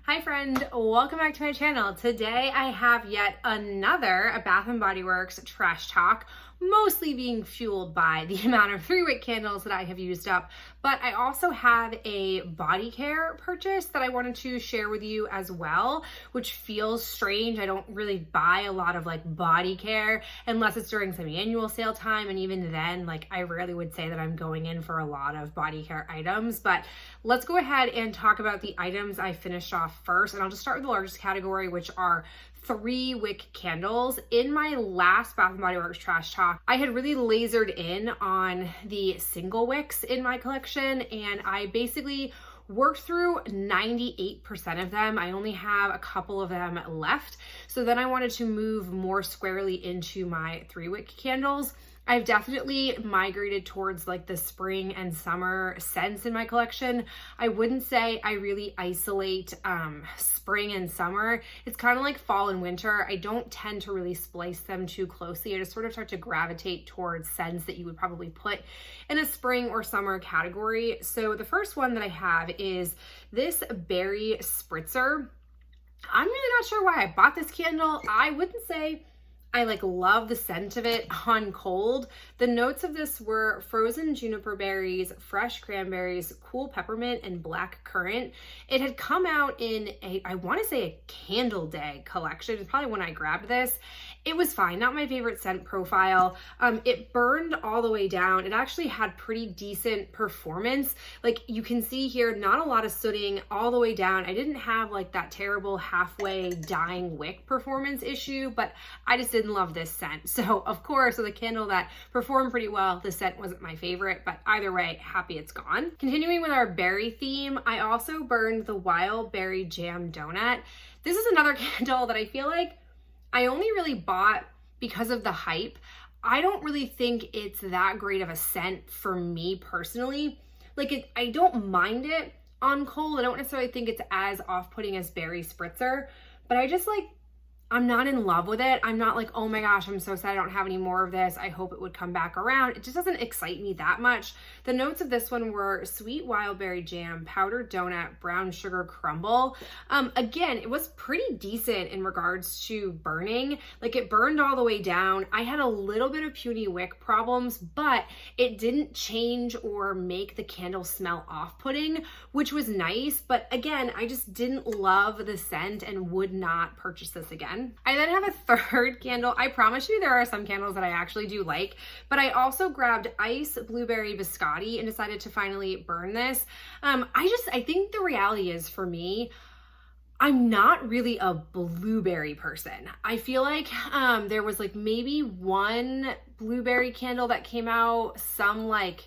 Hi friend, welcome back to my channel. Today I have yet another a Bath & Body Works trash talk, mostly being fueled by the amount of 3-wick candles that I have used up, but I also have a body care purchase that I wanted to share with you as well, which feels strange. I don't really buy a lot of body care unless it's during some annual sale time, and even then I rarely would say that I'm going in for a lot of body care items. But let's go ahead and talk about the items I finished off first, and I'll just start with the largest category, which are 3-wick candles. In my last Bath & Body Works trash talk, I had really lasered in on the single wicks in my collection, and I basically worked through 98% of them. I only have a couple of them left. So then I wanted to move more squarely into my 3-wick candles. I've definitely migrated towards the spring and summer scents in my collection. I wouldn't say I really isolate spring and summer. It's kind of like fall and winter. I don't tend to really splice them too closely. I just sort of start to gravitate towards scents that you would probably put in a spring or summer category. So the first one that I have is this berry spritzer. I'm really not sure why I bought this candle. I wouldn't say I love the scent of it on cold. The notes of this were frozen juniper berries, fresh cranberries, cool peppermint, and black currant. It had come out in I want to say a Candle Day collection. It's probably when I grabbed this. It was fine, not my favorite scent profile. It burned all the way down. It actually had pretty decent performance. You can see here, not a lot of sooting all the way down. I didn't have that terrible halfway dying wick performance issue, but I just didn't love this scent. So of course, with a candle that performed pretty well, the scent wasn't my favorite, but either way, happy it's gone. Continuing with our berry theme, I also burned the Wild Berry Jam Donut. This is another candle that I feel like I only really bought because of the hype. I don't really think it's that great of a scent for me personally. I don't mind it on cold. I don't necessarily think it's as off-putting as Berry Spritzer, but I just I'm not in love with it. I'm not oh my gosh, I'm so sad I don't have any more of this. I hope it would come back around. It just doesn't excite me that much. The notes of this one were sweet wild berry jam, powdered donut, brown sugar crumble. Again, it was pretty decent in regards to burning. It burned all the way down. I had a little bit of puny wick problems, but it didn't change or make the candle smell off-putting, which was nice. But again, I just didn't love the scent and would not purchase this again. I then have a third candle. I promise you there are some candles that I actually do like, but I also grabbed Ice Blueberry Biscotti and decided to finally burn this. I think the reality is, for me, I'm not really a blueberry person. I feel like there was maybe one blueberry candle that came out, some I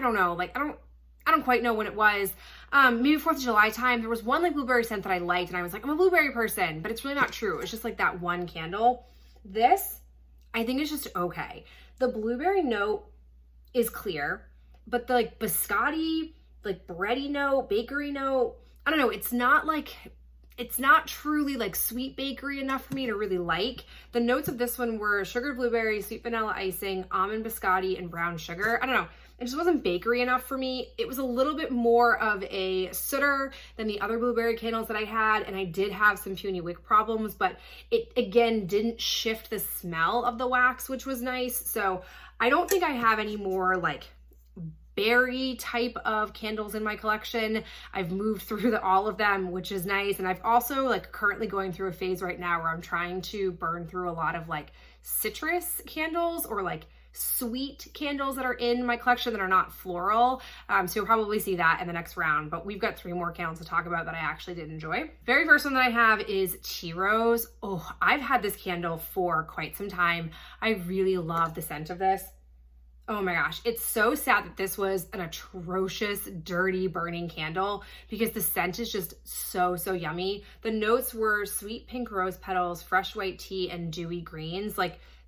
don't know, I don't quite know when it was. Maybe 4th of July time, there was one blueberry scent that I liked, and I was I'm a blueberry person, but it's really not true. It's just that one candle. This, I think, is just okay. The blueberry note is clear, but the biscotti, bready note, bakery note, I don't know, it's not truly sweet bakery enough for me to really like. The notes of this one were sugared blueberry, sweet vanilla icing, almond biscotti, and brown sugar. I don't know. It just wasn't bakery enough for me. It was a little bit more of a sooter than the other blueberry candles that I had, and I did have some puny wick problems, but it again didn't shift the smell of the wax, which was nice. So I don't think I have any more berry type of candles in my collection. I've moved through all of them, which is nice. And I've also currently going through a phase right now where I'm trying to burn through a lot of citrus candles or sweet candles that are in my collection that are not floral. So you'll probably see that in the next round, but we've got 3 more candles to talk about that I actually did enjoy. Very first one that I have is Tea Rose. Oh, I've had this candle for quite some time. I really love the scent of this. Oh my gosh, it's so sad that this was an atrocious, dirty burning candle because the scent is just so this The notes were sweet pink rose petals, fresh white tea, and dewy greens.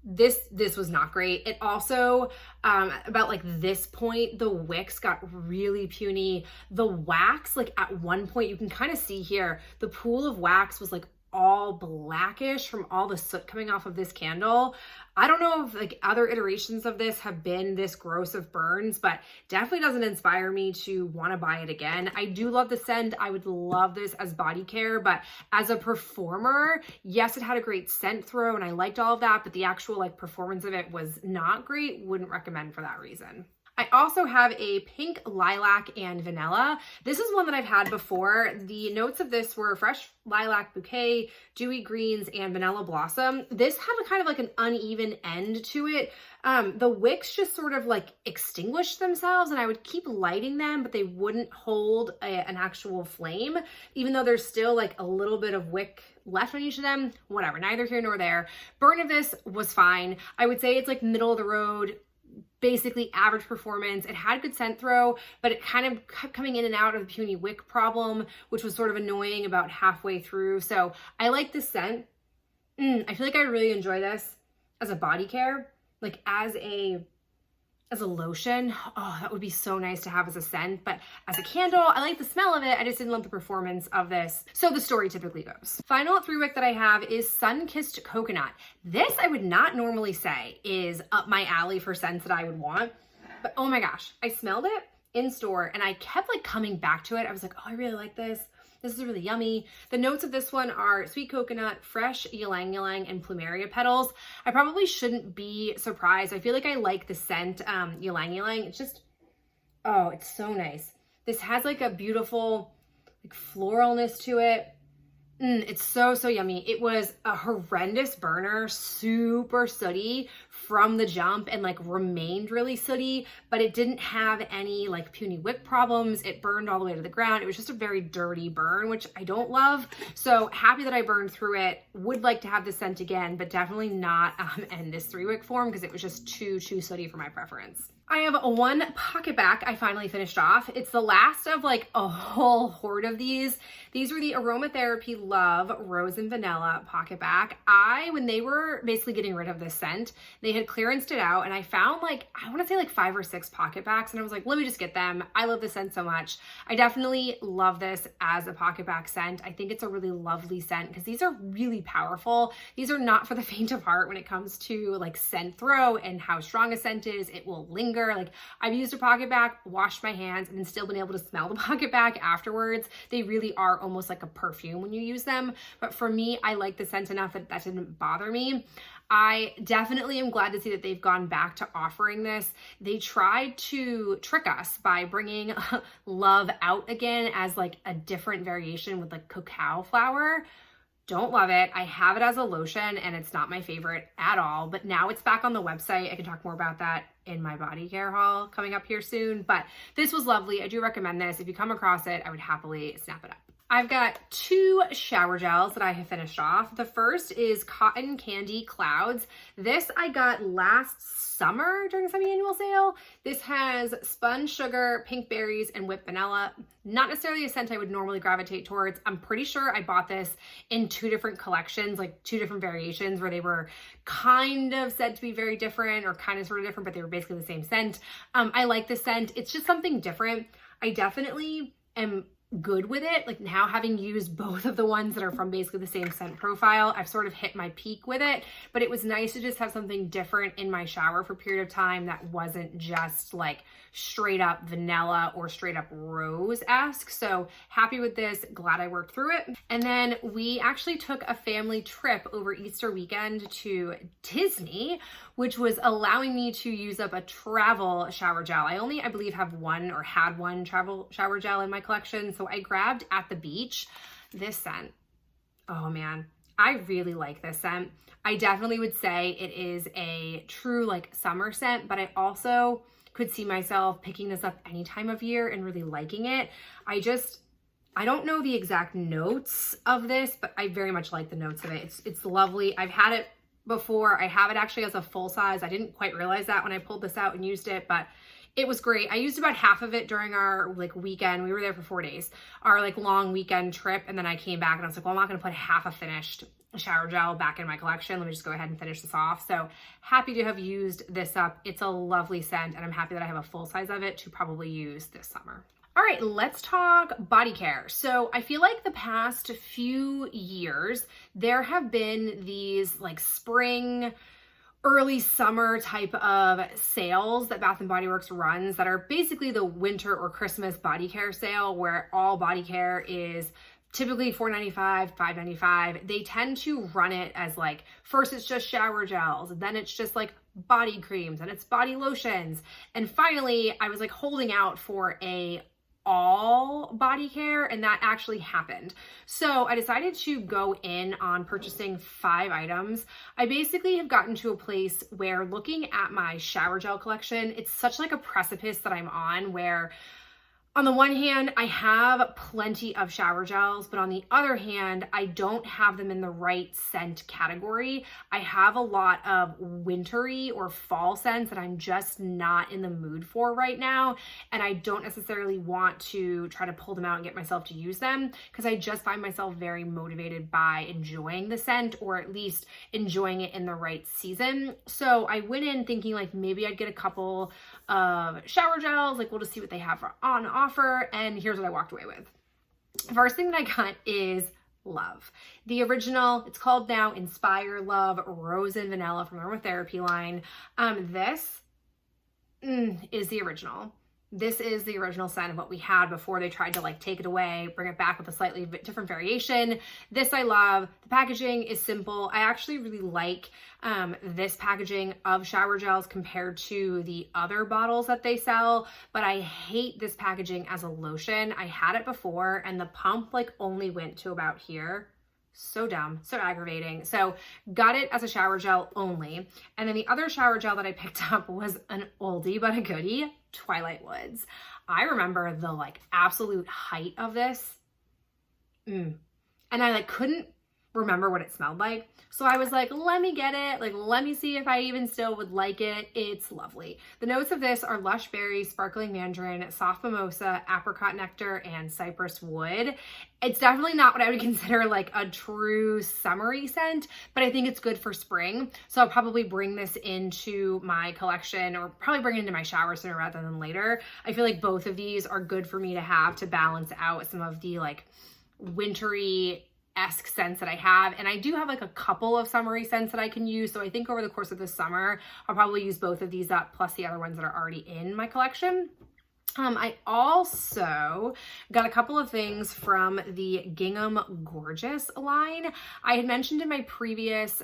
This was not great. It also, about this point, the wicks got really puny. The wax, at one point, you can kind of see here, the pool of wax was all blackish from all the soot coming off of this candle. I don't know if like other iterations of this have been this gross of burns, but definitely doesn't inspire me to want to buy it again. I do love the scent. I would love this as body care, but as a performer, yes, it had a great scent throw and I liked all of that, but the actual like performance of it was not great. Wouldn't recommend for that reason. I also have a pink lilac and vanilla. This is one that I've had before. The notes of this were fresh lilac bouquet, dewy greens, and vanilla blossom. This had a kind of like an uneven end to it. The wicks just sort of like extinguished themselves and I would keep lighting them, but they wouldn't hold an actual flame, even though there's still like a little bit of wick left on each of them. Whatever, neither here nor there. Burn of this was fine. I would say it's like middle of the road, basically average performance. It had good scent throw, but it kind of kept coming in and out of the puny wick problem, which was sort of annoying about halfway through. So I like this scent. I feel like I really enjoy this as a body care, like as a lotion. Oh, that would be so nice to have as a scent, but as a candle, I like the smell of it. I just didn't love the performance of this. So the story typically goes. Final 3-wick that I have is Sun-Kissed Coconut. This I would not normally say is up my alley for scents that I would want, but oh my gosh, I smelled it in store and I kept like coming back to it. I was like, oh, I really like this. This is really yummy. The notes of this one are sweet coconut, fresh ylang ylang, and plumeria petals. I probably shouldn't be surprised. I feel like I like the scent ylang ylang. It's just, oh, it's so nice. This has like a beautiful like floralness to it. It's so, so yummy. It was a horrendous burner, super sooty from the jump and like remained really sooty, but it didn't have any like puny wick problems. It burned all the way to the ground. It was just a very dirty burn, which I don't love. So happy that I burned through it. Would like to have this scent again, but definitely not in this 3-wick form because it was just too sooty for my preference. I have one PocketBac I finally finished off. It's the last of like a whole horde of these. These were the Aromatherapy Love Rose and Vanilla PocketBac. When they were basically getting rid of this scent, they had clearanced it out and I found like, I want to say like 5 or 6 PocketBacs and I was like, let me just get them. I love this scent so much. I definitely love this as a PocketBac scent. I think it's a really lovely scent because these are really powerful. These are not for the faint of heart when it comes to like scent throw and how strong a scent is. It will linger. Like I've used a PocketBac, washed my hands, and then still been able to smell the PocketBac afterwards. They really are almost like a perfume when you use them. But for me, I like the scent enough that that didn't bother me. I definitely am glad to see that they've gone back to offering this. They tried to trick us by bringing Love out again as like a different variation with like cacao flower. Don't love it. I have it as a lotion and it's not my favorite at all, but now it's back on the website. I can talk more about that in my body care haul coming up here soon, but this was lovely. I do recommend this. If you come across it, I would happily snap it up. I've got 2 shower gels that I have finished off. The first is Cotton Candy Clouds. This I got last summer during semi-annual sale. This has spun sugar, pink berries, and whipped vanilla. Not necessarily a scent I would normally gravitate towards. I'm pretty sure I bought this in 2 different collections, like 2 different variations where they were kind of said to be very different or kind of sort of different, but they were basically the same scent. I like this scent. It's just something different. I definitely am good with it. Like now having used both of the ones that are from basically the same scent profile, I've sort of hit my peak with it, but it was nice to just have something different in my shower for a period of time that wasn't just like straight up vanilla or straight up rose-esque. So happy with this, glad I worked through it. And then we actually took a family trip over Easter weekend to Disney, which was allowing me to use up a travel shower gel. I only, I believe, have one or had one travel shower gel in my collection. So I grabbed At the Beach this scent. Oh man, I really like this scent. I definitely would say it is a true like summer scent, but I also could see myself picking this up any time of year and really liking it. I don't know the exact notes of this, but I very much like the notes of it. It's lovely. I've had it before. I have it actually as a full size. I didn't quite realize that when I pulled this out and used it, but it was great. I used about half of it during our like weekend. We were there for 4 days, our like long weekend trip. And then I came back and I was like, well, I'm not going to put half a finished shower gel back in my collection. Let me just go ahead and finish this off. So happy to have used this up. It's a lovely scent and I'm happy that I have a full size of it to probably use this summer. All right, let's talk body care. So I feel like the past few years, there have been these like spring, early summer type of sales that Bath and Body Works runs that are basically the winter or Christmas body care sale where all body care is typically $4.95, $5.95. They tend to run it as like, first it's just shower gels, and then it's just like body creams, and it's body lotions. And finally, I was like holding out for a all body care, and that actually happened. So I decided to go in on purchasing 5 items. I basically have gotten to a place where looking at my shower gel collection, it's such like a precipice that I'm on where on the one hand, I have plenty of shower gels, but on the other hand, I don't have them in the right scent category. I have a lot of wintry or fall scents that I'm just not in the mood for right now, and I don't necessarily want to try to pull them out and get myself to use them because I just find myself very motivated by enjoying the scent, or at least enjoying it in the right season. So I went in thinking like maybe I'd get a couple of shower gels, like we'll just see what they have on offer, and here's what I walked away with. First thing that I got is Love. The original, it's called now Inspire Love Rose and Vanilla from the Aromatherapy line. This is the original. This is the original scent of what we had before they tried to like take it away, bring it back with a slightly different variation. This I love. The packaging is simple. I actually really like this packaging of shower gels compared to the other bottles that they sell, but I hate this packaging as a lotion. I had it before and the pump like only went to about here. So dumb, so aggravating. So got it as a shower gel only. And then the other shower gel that I picked up was an oldie but a goodie, Twilight Woods. I remember the like absolute height of this. And I like couldn't remember what it smelled like. So I was like, let me get it. Like, let me see if I even still would like it. It's lovely. The notes of this are lush berry, sparkling mandarin, soft mimosa, apricot nectar, and cypress wood. It's definitely not what I would consider like a true summery scent, but I think it's good for spring. So I'll probably bring this into my collection, or probably bring it into my shower sooner rather than later. I feel like both of these are good for me to have to balance out some of the like wintry-esque scents that I have. And I do have like a couple of summery scents that I can use. So I think over the course of the summer, I'll probably use both of these up plus the other ones that are already in my collection. I also got a couple of things from the Gingham Gorgeous line. I had mentioned in my previous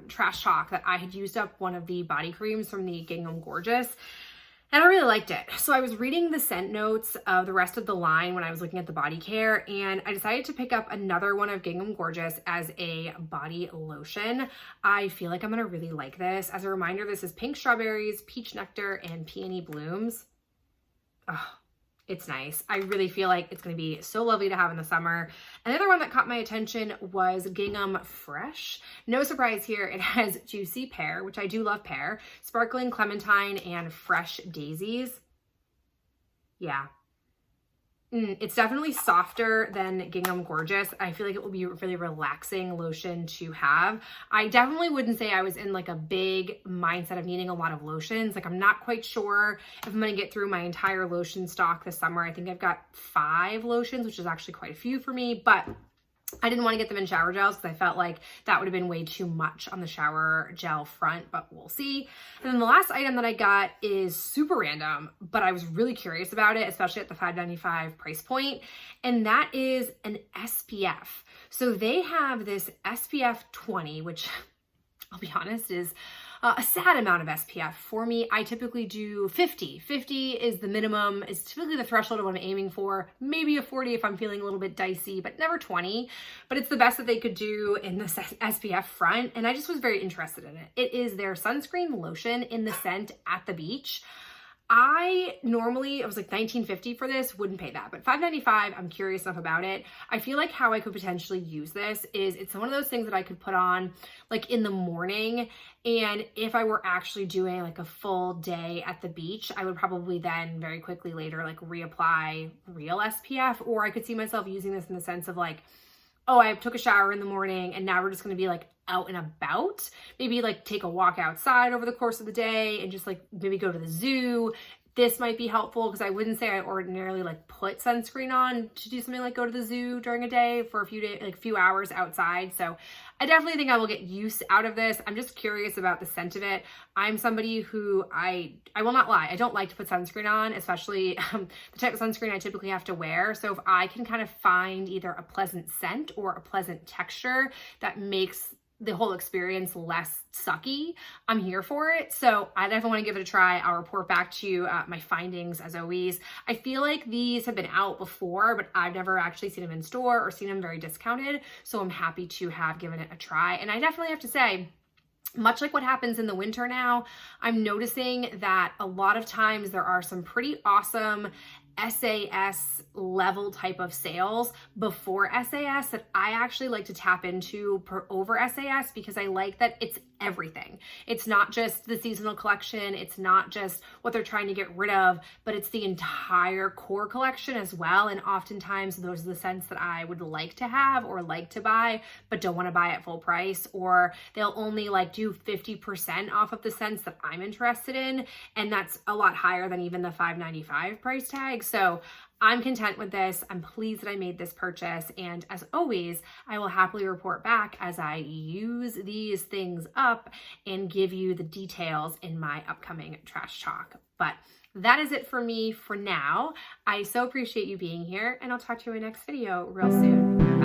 trash talk that I had used up one of the body creams from the Gingham Gorgeous, and I really liked it. So I was reading the scent notes of the rest of the line when I was looking at the body care, and I decided to pick up another one of Gingham Gorgeous as a body lotion. I feel like I'm gonna really like this. As a reminder, this is pink strawberries, peach nectar, and peony blooms. Oh, it's nice. I really feel like it's going to be so lovely to have in the summer. Another one that caught my attention was Gingham Fresh. No surprise here, it has juicy pear, which I do love pear, sparkling clementine, and fresh daisies. Yeah. It's definitely softer than Gingham Gorgeous. I feel like it will be a really relaxing lotion to have. I definitely wouldn't say I was in like a big mindset of needing a lot of lotions. Like I'm not quite sure if I'm gonna get through my entire lotion stock this summer. I think I've got 5 lotions, which is actually quite a few for me, but I didn't want to get them in shower gels because I felt like that would have been way too much on the shower gel front, but we'll see. And then the last item that I got is super random, but I was really curious about it, especially at the $5.95 price point, and that is an SPF. So they have this SPF 20, which I'll be honest is a sad amount of SPF. For me, I typically do 50. 50 is the minimum, is typically the threshold of what I'm aiming for. Maybe a 40 if I'm feeling a little bit dicey, but never 20. But it's the best that they could do in the SPF front, and I just was very interested in it. It is their sunscreen lotion in the scent At the Beach. I was like $19.50 for this, wouldn't pay that, but $5.95, I'm curious enough about it. I feel like how I could potentially use this is it's one of those things that I could put on like in the morning, and if I were actually doing like a full day at the beach, I would probably then very quickly later like reapply real SPF, or I could see myself using this in the sense of like, oh, I took a shower in the morning and now we're just going to be like out and about, maybe like take a walk outside over the course of the day and just like maybe go to the zoo, this might be helpful because I wouldn't say I ordinarily like put sunscreen on to do something like go to the zoo during a day for a few days, like a few hours outside. So I definitely think I will get use out of this. I'm just curious about the scent of it. I'm somebody who I will not lie, I don't like to put sunscreen on, especially the type of sunscreen I typically have to wear. So if I can kind of find either a pleasant scent or a pleasant texture that makes the whole experience less sucky, I'm here for it. So I definitely want to give it a try. I'll report back to you my findings as always. I feel like these have been out before, but I've never actually seen them in store or seen them very discounted. So I'm happy to have given it a try. And I definitely have to say, much like what happens in the winter now, I'm noticing that a lot of times there are some pretty awesome SAS level type of sales before SAS that I actually like to tap into over SAS because I like that it's everything. It's not just the seasonal collection. It's not just what they're trying to get rid of, but it's the entire core collection as well. And oftentimes those are the scents that I would like to have or like to buy, but don't want to buy at full price, or they'll only like do 50% off of the scents that I'm interested in. And that's a lot higher than even the $5.95 price tag. So I'm content with this. I'm pleased that I made this purchase. And as always, I will happily report back as I use these things up and give you the details in my upcoming trash talk. But that is it for me for now. I so appreciate you being here, and I'll talk to you in my next video real soon.